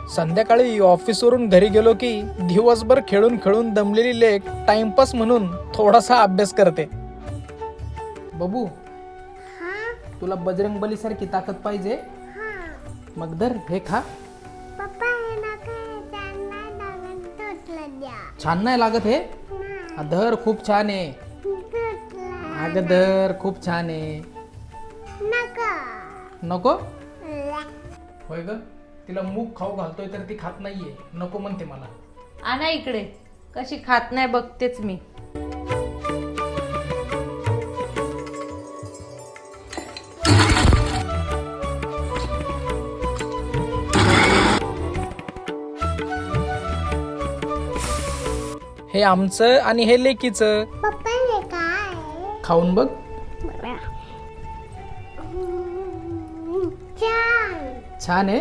संध्याकाळी ऑफिसवरून घरी गेलो की दिवसभर खेळून खेळून दमलेली लेक टाइमपास म्हणून थोडासा अभ्यास करते. बबू, तुला बजरंगबली सारखी ताकद पाहिजे? मग धर, हे खा. छान नाही लागत हे? धर, खूप छान आहे. अगं धर, खूप छान आहे. नको? होय ग, तिला मूग खाऊ घालतोय तर ती खात नाहीये, नको म्हणते मला. आणा इकडे, कशी खात नाही बघतेच मी. हे आमचं आणि हे लेकीचं. खाऊन बघ. छान आहे.